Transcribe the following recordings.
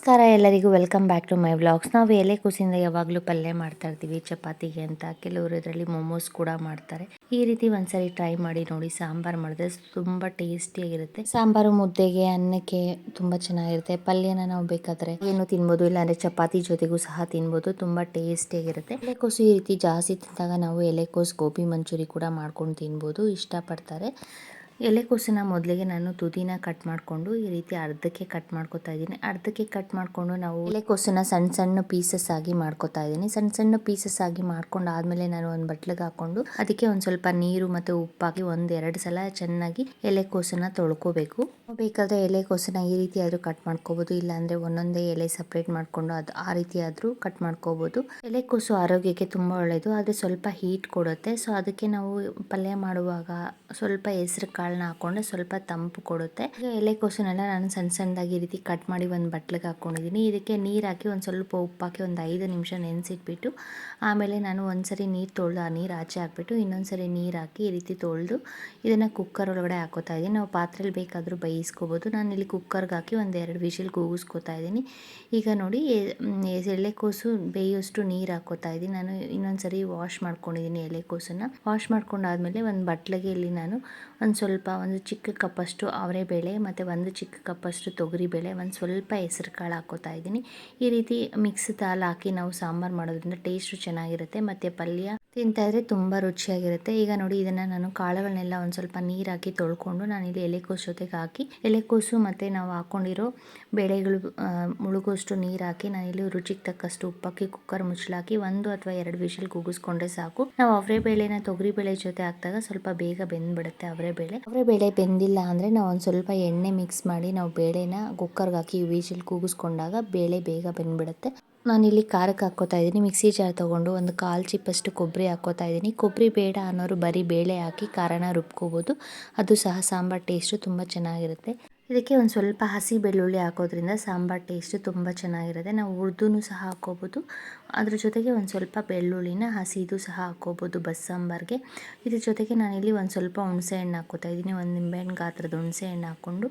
ನಮಸ್ಕಾರ ಎಲ್ಲರಿಗೂ, welcome back to my vlogs. ನಾವು ಎಲೆಕೋಸಿಂದ ಯಾವಾಗಲೂ ಪಲ್ಯ ಮಾಡ್ತಾ ಇರ್ತೀವಿ ಚಪಾತಿಗೆ ಅಂತ. ಕೆಲವರು ಇದರಲ್ಲಿ ಮೊಮೋಸ್ ಕೂಡ ಮಾಡ್ತಾರೆ. ಈ ರೀತಿ ಒಂದ್ಸರಿ ಟ್ರೈ ಮಾಡಿ ನೋಡಿ. ಸಾಂಬಾರು ಮಾಡಿದ್ರೆ ತುಂಬ ಟೇಸ್ಟಿಯಾಗಿರುತ್ತೆ. ಸಾಂಬಾರು ಮುದ್ದೆಗೆ, ಅನ್ನಕ್ಕೆ ತುಂಬ ಚೆನ್ನಾಗಿರುತ್ತೆ. ಪಲ್ಯನ ನಾವು ಬೇಕಾದರೆ ಏನು ತಿನ್ಬೋದು, ಇಲ್ಲಾಂದರೆ ಚಪಾತಿ ಜೊತೆಗೂ ಸಹ ತಿನ್ಬೋದು. ತುಂಬ ಟೇಸ್ಟಿಯಾಗಿರುತ್ತೆ. ಎಲೆಕೋಸು ಈ ರೀತಿ ಜಾಸ್ತಿ ತಿಂದಾಗ ನಾವು ಎಲೆಕೋಸು ಗೋಬಿ ಮಂಚೂರಿ ಕೂಡ ಮಾಡ್ಕೊಂಡು ತಿನ್ಬೋದು. ಇಷ್ಟಪಡ್ತಾರೆ. ಎಲೆಕೋಸನ್ನ ಮೊದಲಿಗೆ ನಾನು ತುದಿನ ಕಟ್ ಮಾಡಿಕೊಂಡು ಈ ರೀತಿ ಅರ್ಧಕ್ಕೆ ಕಟ್ ಮಾಡ್ಕೊತಾ ಇದ್ದೀನಿ. ಅರ್ಧಕ್ಕೆ ಕಟ್ ಮಾಡಿಕೊಂಡು ನಾವು ಎಲೆಕೋಸನ್ನ ಸಣ್ಣ ಸಣ್ಣ ಪೀಸಸ್ ಆಗಿ ಮಾಡ್ಕೊತಾ ಇದ್ದೀನಿ. ಸಣ್ಣ ಸಣ್ಣ ಪೀಸಸ್ ಆಗಿ ಮಾಡ್ಕೊಂಡು ಆದಮೇಲೆ ನಾನು ಒಂದು ಬಟ್ಲಿಗೆ ಹಾಕೊಂಡು ಅದಕ್ಕೆ ಒಂದು ಸ್ವಲ್ಪ ನೀರು ಮತ್ತು ಉಪ್ಪಾಕಿ ಒಂದೆರಡು ಸಲ ಚೆನ್ನಾಗಿ ಎಲೆಕೋಸನ್ನ ತೊಳ್ಕೊಬೇಕು. ಬೇಕಾದರೆ ಎಲೆಕೋಸನ್ನ ಈ ರೀತಿ ಆದರೂ ಕಟ್ ಮಾಡ್ಕೋಬೋದು, ಇಲ್ಲಾಂದರೆ ಒಂದೊಂದೇ ಎಲೆ ಸಪ್ರೇಟ್ ಮಾಡಿಕೊಂಡು ಆ ರೀತಿ ಆದರೂ ಕಟ್ ಮಾಡ್ಕೋಬೋದು. ಎಲೆಕೋಸು ಆರೋಗ್ಯಕ್ಕೆ ತುಂಬ ಒಳ್ಳೆಯದು, ಆದರೆ ಸ್ವಲ್ಪ ಹೀಟ್ ಕೊಡುತ್ತೆ. ಸೊ ಅದಕ್ಕೆ ನಾವು ಪಲ್ಯ ಮಾಡುವಾಗ ಸ್ವಲ್ಪ ಹೆಸರು ಕಾಳನ್ನ ಹಾಕೊಂಡ್ರೆ ಸ್ವಲ್ಪ ತಂಪು ಕೊಡುತ್ತೆ. ಈಗ ಎಲೆಕೋಸನ್ನೆಲ್ಲ ನಾನು ಸಣ್ಣ ಸಣ್ಣದಾಗಿ ಈ ರೀತಿ ಕಟ್ ಮಾಡಿ ಒಂದು ಬಟ್ಲಿಗೆ ಹಾಕೊಂಡಿದ್ದೀನಿ. ಇದಕ್ಕೆ ನೀರು ಹಾಕಿ ಒಂದು ಸ್ವಲ್ಪ ಉಪ್ಪು ಹಾಕಿ ಒಂದು 5 ನಿಮಿಷ ನೆನೆಸಿಟ್ಬಿಟ್ಟು ಆಮೇಲೆ ನಾನು ಒಂದ್ಸರಿ ನೀರು ತೊಳೆದು ಆ ನೀರು ಆಚೆ ಹಾಕ್ಬಿಟ್ಟು ಇನ್ನೊಂದ್ಸರಿ ನೀರು ಹಾಕಿ ಈ ರೀತಿ ತೊಳೆದು ಇದನ್ನು ಕುಕ್ಕರ್ ಒಳಗಡೆ ಹಾಕೋತಾ ಇದ್ದೀನಿ. ನಾವು ಪಾತ್ರೆಯಲ್ಲಿ ಬೇಕಾದರೂ ಬೇಯಿಸ್ಕೋಬೋದು. ನಾನು ಇಲ್ಲಿ ಕುಕ್ಕರ್ಗೆ ಹಾಕಿ ಒಂದು 2 ವಿಷಿಲ್ ಕೂಗಿಸ್ಕೋತಾ ಇದ್ದೀನಿ. ಈಗ ನೋಡಿ ಎಲೆಕೋಸು ಬೇಯೋಷ್ಟು ನೀರು ಹಾಕೋತಾ ಇದ್ದೀನಿ. ನಾನು ಇನ್ನೊಂದ್ಸರಿ ವಾಶ್ ಮಾಡ್ಕೊಂಡಿದ್ದೀನಿ. ಎಲೆಕೋಸನ್ನು ವಾಶ್ ಮಾಡ್ಕೊಂಡಾದ್ಮೇಲೆ ಒಂದು ಬಟ್ಲಿಗೆ ಇಲ್ಲಿ ನಾನು ಒಂದು ಚಿಕ್ಕ ಕಪ್ಪಷ್ಟು ಅವರೆಬೇಳೆ ಮತ್ತು ಒಂದು ಚಿಕ್ಕ ಕಪ್ಪಷ್ಟು ತೊಗರಿಬೇಳೆ, ಒಂದು ಸ್ವಲ್ಪ ಹೆಸರು ಕಾಳು ಹಾಕೋತಾ ಇದ್ದೀನಿ. ಈ ರೀತಿ ಮಿಕ್ಸ್ ದಾಲ್ ಹಾಕಿ ನಾವು ಸಾಂಬಾರು ಮಾಡೋದ್ರಿಂದ ಟೇಸ್ಟು ಚೆನ್ನಾಗಿರುತ್ತೆ ಮತ್ತು ಪಲ್ಯ ತಿಂತಾ ಇದ್ರೆ ತುಂಬ ರುಚಿಯಾಗಿರುತ್ತೆ. ಈಗ ನೋಡಿ ಇದನ್ನು ನಾನು ಕಾಳುಗಳನ್ನೆಲ್ಲ ಒಂದು ಸ್ವಲ್ಪ ನೀರು ಹಾಕಿ ತೊಳ್ಕೊಂಡು ನಾನಿಲ್ಲಿ ಎಲೆಕೋಸು ಜೊತೆಗೆ ಹಾಕಿ ಎಲೆಕೋಸು ಮತ್ತು ನಾವು ಹಾಕ್ಕೊಂಡಿರೋ ಬೇಳೆಗಳು ಮುಳುಗೋಷ್ಟು ನೀರು ಹಾಕಿ ನಾನಿಲ್ಲಿ ರುಚಿಗೆ ತಕ್ಕಷ್ಟು ಉಪ್ಪಾಕಿ ಕುಕ್ಕರ್ ಮುಚ್ಚಲಾಕಿ 1 ಅಥವಾ 2 ವಿಷಿಲ್ ಕೂಗಿಸ್ಕೊಂಡ್ರೆ ಸಾಕು. ನಾವು ಅವರೆಬೇಳೆನ ತೊಗರಿಬೇಳೆ ಜೊತೆ ಹಾಕಿದಾಗ ಸ್ವಲ್ಪ ಬೇಗ ಬೆಂದ್ಬಿಡುತ್ತೆ. ಅವರೆಬೇಳೆ ಬೆಂದಿಲ್ಲ ಅಂದರೆ ನಾವು ಒಂದು ಸ್ವಲ್ಪ ಎಣ್ಣೆ ಮಿಕ್ಸ್ ಮಾಡಿ ನಾವು ಬೇಳೆನ ಕುಕ್ಕರ್ಗೆ ಹಾಕಿ ವಿಷಿಲ್ ಕೂಗಿಸ್ಕೊಂಡಾಗ ಬೇಳೆ ಬೇಗ ಬೆಂದ್ಬಿಡುತ್ತೆ. ನಾನಿಲ್ಲಿ ಖಾರಕ್ಕೆ ಹಾಕ್ಕೋತಾ ಇದ್ದೀನಿ. ಮಿಕ್ಸಿ ಜಾರ್ ತೊಗೊಂಡು ಒಂದು 1/4 ಚಿಪ್ಪಷ್ಟು ಕೊಬ್ಬರಿ ಹಾಕ್ಕೋತಾ ಇದ್ದೀನಿ. ಕೊಬ್ಬರಿ ಬೇಡ ಅನ್ನೋರು ಬರೀ ಬೇಳೆ ಹಾಕಿ ಖಾರನ ರುಬ್ಕೋಬೋದು. ಅದು ಸಹ ಸಾಂಬಾರು ಟೇಸ್ಟು ತುಂಬ ಚೆನ್ನಾಗಿರುತ್ತೆ. ಇದಕ್ಕೆ ಒಂದು ಸ್ವಲ್ಪ ಹಸಿ ಬೆಳ್ಳುಳ್ಳಿ ಹಾಕೋದ್ರಿಂದ ಸಾಂಬಾರು ಟೇಸ್ಟು ತುಂಬ ಚೆನ್ನಾಗಿರುತ್ತೆ. ನಾವು ಹುರಿದೂ ಸಹ ಹಾಕ್ಕೋಬೋದು. ಅದ್ರ ಜೊತೆಗೆ ಒಂದು ಸ್ವಲ್ಪ ಬೆಳ್ಳುಳ್ಳಿನ ಹಸಿದು ಸಹ ಹಾಕ್ಕೋಬೋದು ಬಸ್ಸಾಂಬಾರಿಗೆ. ಇದ್ರ ಜೊತೆಗೆ ನಾನಿಲ್ಲಿ ಒಂದು ಸ್ವಲ್ಪ ಹುಣಸೆ ಹಣ್ಣು ಹಾಕ್ಕೋತಾ ಇದ್ದೀನಿ. ಒಂದು ನಿಂಬೆಹಣ್ಣು ಗಾತ್ರದ ಹುಣಸೆ ಹಣ್ಣು ಹಾಕ್ಕೊಂಡು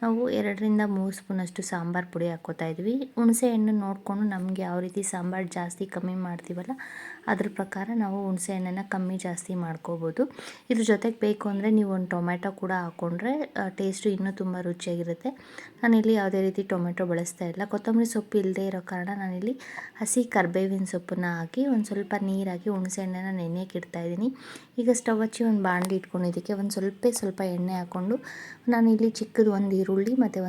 ನಾವು 2ರಿಂದ 3 ಸ್ಪೂನಷ್ಟು ಸಾಂಬಾರು ಪುಡಿ ಹಾಕ್ಕೋತಾ ಇದ್ವಿ. ಹುಣಸೆ ಹಣ್ಣು ನೋಡಿಕೊಂಡು ನಮಗೆ ಯಾವ ರೀತಿ ಸಾಂಬಾರು ಜಾಸ್ತಿ ಕಮ್ಮಿ ಮಾಡ್ತೀವಲ್ಲ ಅದ್ರ ಪ್ರಕಾರ ನಾವು ಹುಣಸೆ ಹಣ್ಣನ್ನು ಕಮ್ಮಿ ಜಾಸ್ತಿ ಮಾಡ್ಕೋಬೋದು. ಇದ್ರ ಜೊತೆಗೆ ಬೇಕು ಅಂದರೆ ನೀವು ಒಂದು ಟೊಮೆಟೊ ಕೂಡ ಹಾಕ್ಕೊಂಡ್ರೆ ಟೇಸ್ಟು ಇನ್ನೂ ತುಂಬ ರುಚಿಯಾಗಿರುತ್ತೆ. ನಾನಿಲ್ಲಿ ಯಾವುದೇ ರೀತಿ ಟೊಮೆಟೊ ಬಳಸ್ತಾ ಇಲ್ಲ. ಕೊತ್ತಂಬರಿ ಸೊಪ್ಪು ಇಲ್ಲದೆ ಇರೋ ಕಾರಣ ನಾನಿಲ್ಲಿ ಹಸಿ ಕರ್ಬೇವಿನ ಸೊಪ್ಪನ್ನು ಹಾಕಿ ಒಂದು ಸ್ವಲ್ಪ ನೀರು ಹಾಕಿ ಹುಣಸೆ ಹಣ್ಣನ್ನು ನೆನೆಯಕ್ಕೆ ಇಡ್ತಾ ಇದ್ದೀನಿ. ಈಗ ಸ್ಟವ್ ಹಚ್ಚಿ ಒಂದು ಬಾಣಲಿ ಇಟ್ಕೊಂಡಿದ್ದಕ್ಕೆ ಒಂದು ಸ್ವಲ್ಪ ಎಣ್ಣೆ ಹಾಕ್ಕೊಂಡು ನಾನಿಲ್ಲಿ ಚಿಕ್ಕದು ಒಂದು ಈರುಳ್ಳಿ ಮತ್ತು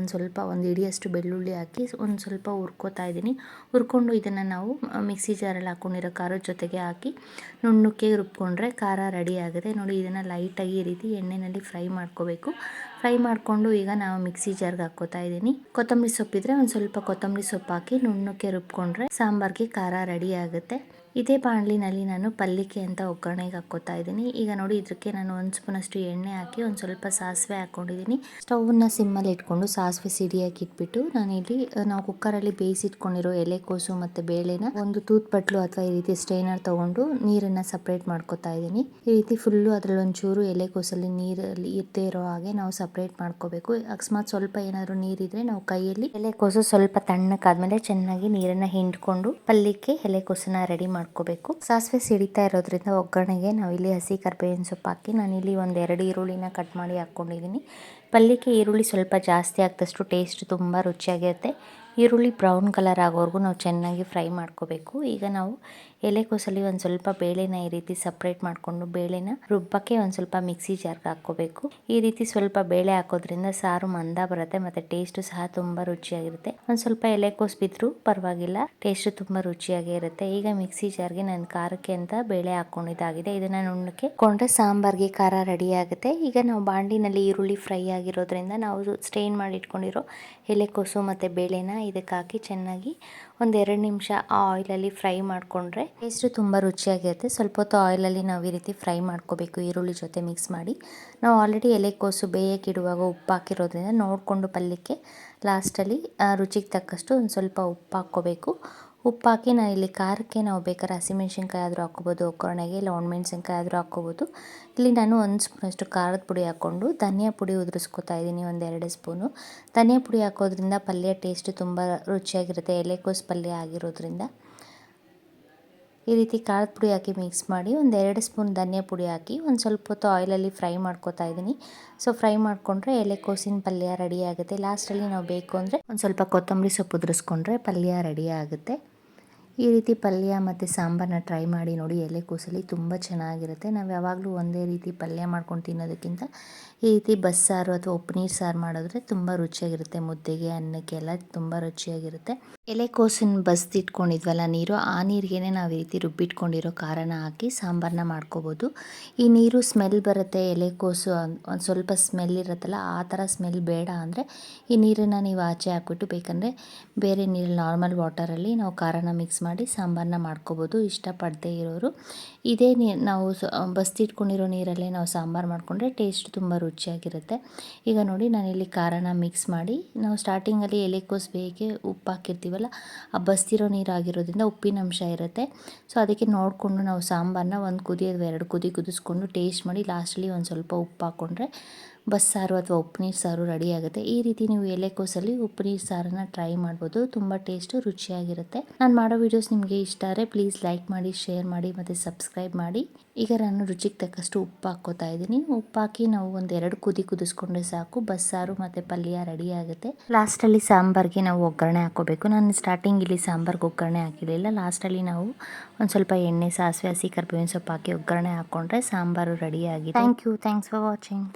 ಒಂದು ಹಿಡಿಯಷ್ಟು ಬೆಳ್ಳುಳ್ಳಿ ಹಾಕಿ ಒಂದು ಸ್ವಲ್ಪ ಹುರ್ಕೋತಾ ಇದ್ದೀನಿ. ಹುರ್ಕೊಂಡು ಇದನ್ನು ನಾವು ಮಿಕ್ಸಿ ಜಾರಲ್ಲಿ ಹಾಕ್ಕೊಂಡಿರೋ ಖಾರದ ಜೊತೆಗೆ ಹಾಕಿ ನುಣ್ಣಕ್ಕೆ ರುಬ್ಕೊಂಡ್ರೆ ಖಾರ ರೆಡಿ ಆಗುತ್ತೆ. ನೋಡಿ ಇದನ್ನು ಲೈಟಾಗಿ ಈ ರೀತಿ ಎಣ್ಣೆಯಲ್ಲಿ ಫ್ರೈ ಮಾಡ್ಕೋಬೇಕು. ಫ್ರೈ ಮಾಡಿಕೊಂಡು ಈಗ ನಾವು ಮಿಕ್ಸಿ ಜಾರ್ಗೆ ಹಾಕ್ಕೋತಾ ಇದ್ದೀನಿ. ಕೊತ್ತಂಬರಿ ಸೊಪ್ಪಿದ್ರೆ ಒಂದು ಸ್ವಲ್ಪ ಕೊತ್ತಂಬರಿ ಸೊಪ್ಪು ಹಾಕಿ ನುಣ್ಣಕ್ಕೆ ರುಬ್ಕೊಂಡ್ರೆ ಸಾಂಬಾರಿಗೆ ಖಾರ ರೆಡಿ ಆಗುತ್ತೆ. ಇದೇ ಬಾಣಲಿನಲ್ಲಿ ನಾನು ಪಲ್ಯಕ್ಕೆ ಅಂತ ಒಗ್ಗರಣೆಗೆ ಹಾಕ್ಕೋತಾ ಇದ್ದೀನಿ. ಈಗ ನೋಡಿ ಇದಕ್ಕೆ ನಾನು 1 ಸ್ಪೂನಷ್ಟು ಎಣ್ಣೆ ಹಾಕಿ ಒಂದು ಸ್ವಲ್ಪ ಸಾಸಿವೆ ಹಾಕ್ಕೊಂಡಿದ್ದೀನಿ. ಸ್ಟವ್ನ ಸಿಮ್ಮಲ್ಲಿ ಇಟ್ಕೊಂಡು ಸಾಸಿವೆ ಸಿಡಿಯಾಗಿ ಇಟ್ಬಿಟ್ಟು ನಾನಿಲ್ಲಿ ನಾವು ಕುಕ್ಕರಲ್ಲಿ ಬೇಯಿಸಿಟ್ಕೊಂಡಿರೋ ಎಲೆಕೋಸು ಮತ್ತು ಬೇಳೆನ ಒಂದು ತೂತ್ ಬಟ್ಲು ಅಥವಾ ಈ ರೀತಿ ಸ್ಟ್ರೈನರ್ ತೊಗೊಂಡು ನೀರನ್ನು ಸಪ್ರೇಟ್ ಮಾಡ್ಕೋತಾ ಇದ್ದೀನಿ. ಈ ರೀತಿ ಫುಲ್ಲು ಅದರಲ್ಲಿ ಒಂಚೂರು ಎಲೆಕೋಸಲ್ಲಿ ನೀರಲ್ಲಿ ಇರದೇ ಇರೋ ಹಾಗೆ ನಾವು ಸಪ್ರೇಟ್ ಮಾಡ್ಕೋಬೇಕು. ಅಕಸ್ಮಾತ್ ಸ್ವಲ್ಪ ಏನಾದರೂ ನೀರಿದ್ರೆ ನಾವು ಕೈಯಲ್ಲಿ ಎಲೆಕೋಸು ಸ್ವಲ್ಪ ತಣ್ಣಕ್ಕಾದ್ಮೇಲೆ ಚೆನ್ನಾಗಿ ನೀರನ್ನು ಹಿಂಡ್ಕೊಂಡು ಪಲ್ಯಕ್ಕೆ ಎಲೆಕೋಸನ್ನ ರೆಡಿ ಮಾಡ್ಕೋಬೇಕು. ಸಾಸಿವೆ ಸಿಡಿತಾ ಇರೋದ್ರಿಂದ ಒಗ್ಗರಣೆಗೆ ನಾವಿಲ್ಲಿ ಹಸಿ ಕರ್ಬೇವಿನ ಸೊಪ್ಪು ಹಾಕಿ ನಾನಿಲ್ಲಿ 1-2 ಈರುಳ್ಳಿನ ಕಟ್ ಮಾಡಿ ಹಾಕ್ಕೊಂಡಿದ್ದೀನಿ. ಪಲ್ಯಕ್ಕೆ ಈರುಳ್ಳಿ ಸ್ವಲ್ಪ ಜಾಸ್ತಿ ಹಾಕಿದಷ್ಟು ಟೇಸ್ಟ್ ತುಂಬ ರುಚಿಯಾಗಿರುತ್ತೆ. ಈರುಳ್ಳಿ ಬ್ರೌನ್ ಕಲರ್ ಆಗೋವರೆಗೂ ನಾವು ಚೆನ್ನಾಗಿ ಫ್ರೈ ಮಾಡ್ಕೋಬೇಕು. ಈಗ ನಾವು ಎಲೆಕೋಸಲ್ಲಿ ಒಂದು ಸ್ವಲ್ಪ ಬೇಳೆನ ಈ ರೀತಿ ಸಪ್ರೇಟ್ ಮಾಡಿಕೊಂಡು ಬೇಳೆನ ರುಬ್ಬಕ್ಕೆ ಒಂದು ಸ್ವಲ್ಪ ಮಿಕ್ಸಿ ಜಾರ್ಗೆ ಹಾಕ್ಕೋಬೇಕು. ಈ ರೀತಿ ಸ್ವಲ್ಪ ಬೇಳೆ ಹಾಕೋದ್ರಿಂದ ಸಾರು ಮಂದ ಬರುತ್ತೆ ಮತ್ತು ಟೇಸ್ಟು ಸಹ ತುಂಬ ರುಚಿಯಾಗಿರುತ್ತೆ. ಒಂದು ಸ್ವಲ್ಪ ಎಲೆಕೋಸು ಬಿದ್ದರೂ ಪರವಾಗಿಲ್ಲ, ಟೇಸ್ಟು ತುಂಬ ರುಚಿಯಾಗೇ ಇರುತ್ತೆ. ಈಗ ಮಿಕ್ಸಿ ಜಾರ್ಗೆ ನಾನು ಖಾರಕ್ಕೆ ಅಂತ ಬೇಳೆ ಹಾಕ್ಕೊಂಡಿದ್ದಾಗಿದೆ. ಇದನ್ನು ನುಣ್ಣಕ್ಕೆ ಕೊಂಡ್ರೆ ಸಾಂಬಾರಿಗೆ ಖಾರ ರೆಡಿ ಆಗುತ್ತೆ. ಈಗ ನಾವು ಬಾಂಡಿನಲ್ಲಿ ಈರುಳ್ಳಿ ಫ್ರೈ ಆಗಿರೋದ್ರಿಂದ ನಾವು ಸ್ಟೇನ್ ಮಾಡಿ ಇಟ್ಕೊಂಡಿರೋ ಎಲೆಕೋಸು ಮತ್ತು ಬೇಳೆನ ಇದಕ್ಕೆ ಹಾಕಿ ಚೆನ್ನಾಗಿ 1-2 ನಿಮಿಷ ಆ ಆಯಿಲಲ್ಲಿ ಫ್ರೈ ಮಾಡಿಕೊಂಡ್ರೆ ಟೇಸ್ಟು ತುಂಬ ರುಚಿಯಾಗಿರುತ್ತೆ. ಸ್ವಲ್ಪ ಹೊತ್ತು ಆಯಿಲಲ್ಲಿ ನಾವು ಈ ರೀತಿ ಫ್ರೈ ಮಾಡ್ಕೋಬೇಕು ಈರುಳ್ಳಿ ಜೊತೆ ಮಿಕ್ಸ್ ಮಾಡಿ. ನಾವು ಆಲ್ರೆಡಿ ಎಲೆಕೋಸು ಬೇಯಕ್ಕೆ ಇಡುವಾಗ ಉಪ್ಪು ಹಾಕಿರೋದ್ರಿಂದ ನೋಡಿಕೊಂಡು ಪಲ್ಯಕ್ಕೆ ಲಾಸ್ಟಲ್ಲಿ ರುಚಿಗೆ ತಕ್ಕಷ್ಟು ಒಂದು ಸ್ವಲ್ಪ ಉಪ್ಪು ಹಾಕ್ಕೋಬೇಕು. ಉಪ್ಪು ಹಾಕಿ ನಾನು ಇಲ್ಲಿ ಖಾರಕ್ಕೆ ನಾವು ಬೇಕಾದ್ರೆ ಹಸಿಮೆಣ್ಸಿನ್ಕಾಯಿ ಆದರೂ ಹಾಕ್ಕೋಬೋದು, ಒಗ್ಗರಣೆಗೆ ಇಲ್ಲ ಒಣಮೆಣ್ಸಿನ್ಕಾಯಿ ಆದರೂ ಹಾಕ್ಕೋಬೋದು. ಇಲ್ಲಿ ನಾನು 1 ಸ್ಪೂನಷ್ಟು ಖಾರದ ಪುಡಿ ಹಾಕ್ಕೊಂಡು ಧನಿಯಾ ಪುಡಿ ಉದುರಿಸ್ಕೊತಾ ಇದ್ದೀನಿ, 1-2 ಸ್ಪೂನು. ಧನಿಯಾ ಪುಡಿ ಹಾಕೋದ್ರಿಂದ ಪಲ್ಯ ಟೇಸ್ಟ್ ತುಂಬ ರುಚಿಯಾಗಿರುತ್ತೆ, ಎಲೆಕೋಸು ಪಲ್ಯ ಆಗಿರೋದ್ರಿಂದ. ಈ ರೀತಿ ಖಾರದ ಪುಡಿ ಹಾಕಿ ಮಿಕ್ಸ್ ಮಾಡಿ 1-2 ಸ್ಪೂನ್ ಧನಿಯಾ ಪುಡಿ ಹಾಕಿ ಒಂದು ಸ್ವಲ್ಪ ಹೊತ್ತು ಆಯಿಲಲ್ಲಿ ಫ್ರೈ ಮಾಡ್ಕೊತಾ ಇದ್ದೀನಿ. ಸೊ ಫ್ರೈ ಮಾಡಿಕೊಂಡ್ರೆ ಎಲೆಕೋಸಿನ ಪಲ್ಯ ರೆಡಿ ಆಗುತ್ತೆ. ಲಾಸ್ಟಲ್ಲಿ ನಾವು ಬೇಕು ಅಂದರೆ ಒಂದು ಸ್ವಲ್ಪ ಕೊತ್ತಂಬರಿ ಸೊಪ್ಪು ಉದುರಿಸ್ಕೊಂಡ್ರೆ ಪಲ್ಯ ರೆಡಿ ಆಗುತ್ತೆ. ಈ ರೀತಿ ಪಲ್ಯ ಮತ್ತು ಸಾಂಬಾರನ್ನ ಟ್ರೈ ಮಾಡಿ ನೋಡಿ, ಎಲೆಕೋಸಲ್ಲಿ ತುಂಬ ಚೆನ್ನಾಗಿರುತ್ತೆ. ನಾವು ಯಾವಾಗಲೂ ಒಂದೇ ರೀತಿ ಪಲ್ಯ ಮಾಡ್ಕೊಂಡು ತಿನ್ನೋದಕ್ಕಿಂತ ಈ ರೀತಿ ಬಸ್ಸಾರು ಅಥವಾ ಉಪ್ಪು ನೀರು ಸಾರು ಮಾಡಿದ್ರೆ ತುಂಬ ರುಚಿಯಾಗಿರುತ್ತೆ. ಮುದ್ದೆಗೆ, ಅನ್ನಕ್ಕೆ ಎಲ್ಲ ತುಂಬ ರುಚಿಯಾಗಿರುತ್ತೆ. ಎಲೆಕೋಸನ್ನ ಬಸ್ದಿಟ್ಕೊಂಡಿದ್ವಲ್ಲ ನೀರು, ಆ ನೀರಿಗೆ ನಾವು ಈ ರೀತಿ ರುಬ್ಬಿಟ್ಕೊಂಡಿರೋ ಖಾರನ ಹಾಕಿ ಸಾಂಬಾರನ್ನ ಮಾಡ್ಕೋಬೋದು. ಈ ನೀರು ಸ್ಮೆಲ್ ಬರುತ್ತೆ, ಎಲೆಕೋಸು ಒಂದು ಸ್ವಲ್ಪ ಸ್ಮೆಲ್ ಇರುತ್ತಲ್ಲ, ಆ ಥರ ಸ್ಮೆಲ್ ಬೇಡ ಅಂದರೆ ಈ ನೀರನ್ನು ನೀವು ಆಚೆ ಹಾಕ್ಬಿಟ್ಟು ಬೇಕಂದರೆ ಬೇರೆ ನೀರಲ್ಲಿ ನಾರ್ಮಲ್ ವಾಟರಲ್ಲಿ ನಾವು ಖಾರನ ಮಿಕ್ಸ್ ಮಾಡಿ ಸಾಂಬಾರನ್ನ ಮಾಡ್ಕೋಬೋದು. ಇಷ್ಟಪಡದೇ ಇರೋರು ಇದೇ ನೀರು ನಾವು ಬಸ್ದಿಟ್ಕೊಂಡಿರೋ ನೀರಲ್ಲೇ ನಾವು ಸಾಂಬಾರು ಮಾಡಿಕೊಂಡ್ರೆ ಟೇಸ್ಟ್ ತುಂಬ ರುಚಿಯಾಗಿರುತ್ತೆ. ಈಗ ನೋಡಿ ನಾನಿಲ್ಲಿ ಖಾರನ ಮಿಕ್ಸ್ ಮಾಡಿ, ನಾವು ಸ್ಟಾರ್ಟಿಂಗಲ್ಲಿ ಎಲೆಕೋಸು ಬೇಯಿಗೆ ಉಪ್ಪು ಹಾಕಿರ್ತೀವಲ್ಲ, ಆ ಬಸ್ದಿರೋ ನೀರು ಆಗಿರೋದ್ರಿಂದ ಉಪ್ಪಿನಂಶ ಇರುತ್ತೆ. ಸೊ ಅದಕ್ಕೆ ನೋಡಿಕೊಂಡು ನಾವು ಸಾಂಬಾರನ್ನ 1 ಕುದಿ ಅಥವಾ 2 ಕುದಿ ಕುದಿಸ್ಕೊಂಡು ಟೇಸ್ಟ್ ಮಾಡಿ ಲಾಸ್ಟಲ್ಲಿ ಒಂದು ಸ್ವಲ್ಪ ಉಪ್ಪು ಹಾಕ್ಕೊಂಡ್ರೆ ಬಸ್ಸಾರು ಅಥವಾ ಉಪ್ಪು ನೀರು ಸಾರು ರೆಡಿ ಆಗುತ್ತೆ. ಈ ರೀತಿ ನೀವು ಎಲೆಕೋಸಲ್ಲಿ ಉಪ್ಪು ನೀರು ಸಾರನ್ನು ಟ್ರೈ ಮಾಡ್ಬೋದು, ತುಂಬ ಟೇಸ್ಟು ರುಚಿಯಾಗಿರುತ್ತೆ. ನಾನು ಮಾಡೋ ವೀಡಿಯೋಸ್ ನಿಮಗೆ ಇಷ್ಟ ಆದರೆ ಪ್ಲೀಸ್ ಲೈಕ್ ಮಾಡಿ, ಶೇರ್ ಮಾಡಿ ಮತ್ತು ಸಬ್ಸ್ಕ್ರೈಬ್ ಮಾಡಿ. ಈಗ ನಾನು ರುಚಿಗೆ ತಕ್ಕಷ್ಟು ಉಪ್ಪು ಹಾಕ್ಕೋತಾ ಇದ್ದೀನಿ. ಉಪ್ಪು ಹಾಕಿ ನಾವು 1-2 ಕುದಿ ಕುದಿಸ್ಕೊಂಡ್ರೆ ಸಾಕು, ಬಸ್ಸಾರು ಮತ್ತು ಪಲ್ಯ ರೆಡಿ ಆಗುತ್ತೆ. ಲಾಸ್ಟಲ್ಲಿ ಸಾಂಬಾರಿಗೆ ನಾವು ಒಗ್ಗರಣೆ ಹಾಕ್ಕೋಬೇಕು. ನಾನು ಸ್ಟಾರ್ಟಿಂಗ್ ಇಲ್ಲಿ ಸಾಂಬಾರ್ಗೆ ಒಗ್ಗರಣೆ ಹಾಕಿರಲಿಲ್ಲ. ಲಾಸ್ಟಲ್ಲಿ ನಾವು ಒಂದು ಸ್ವಲ್ಪ ಎಣ್ಣೆ, ಸಾಸಿವೆ, ಹಸಿ ಕರಿಬೇವಿನ ಸೊಪ್ಪು ಹಾಕಿ ಒಗ್ಗರಣೆ ಹಾಕ್ಕೊಂಡ್ರೆ ಸಾಂಬಾರು ರೆಡಿ ಆಗಿದೆ. Thanks for watching.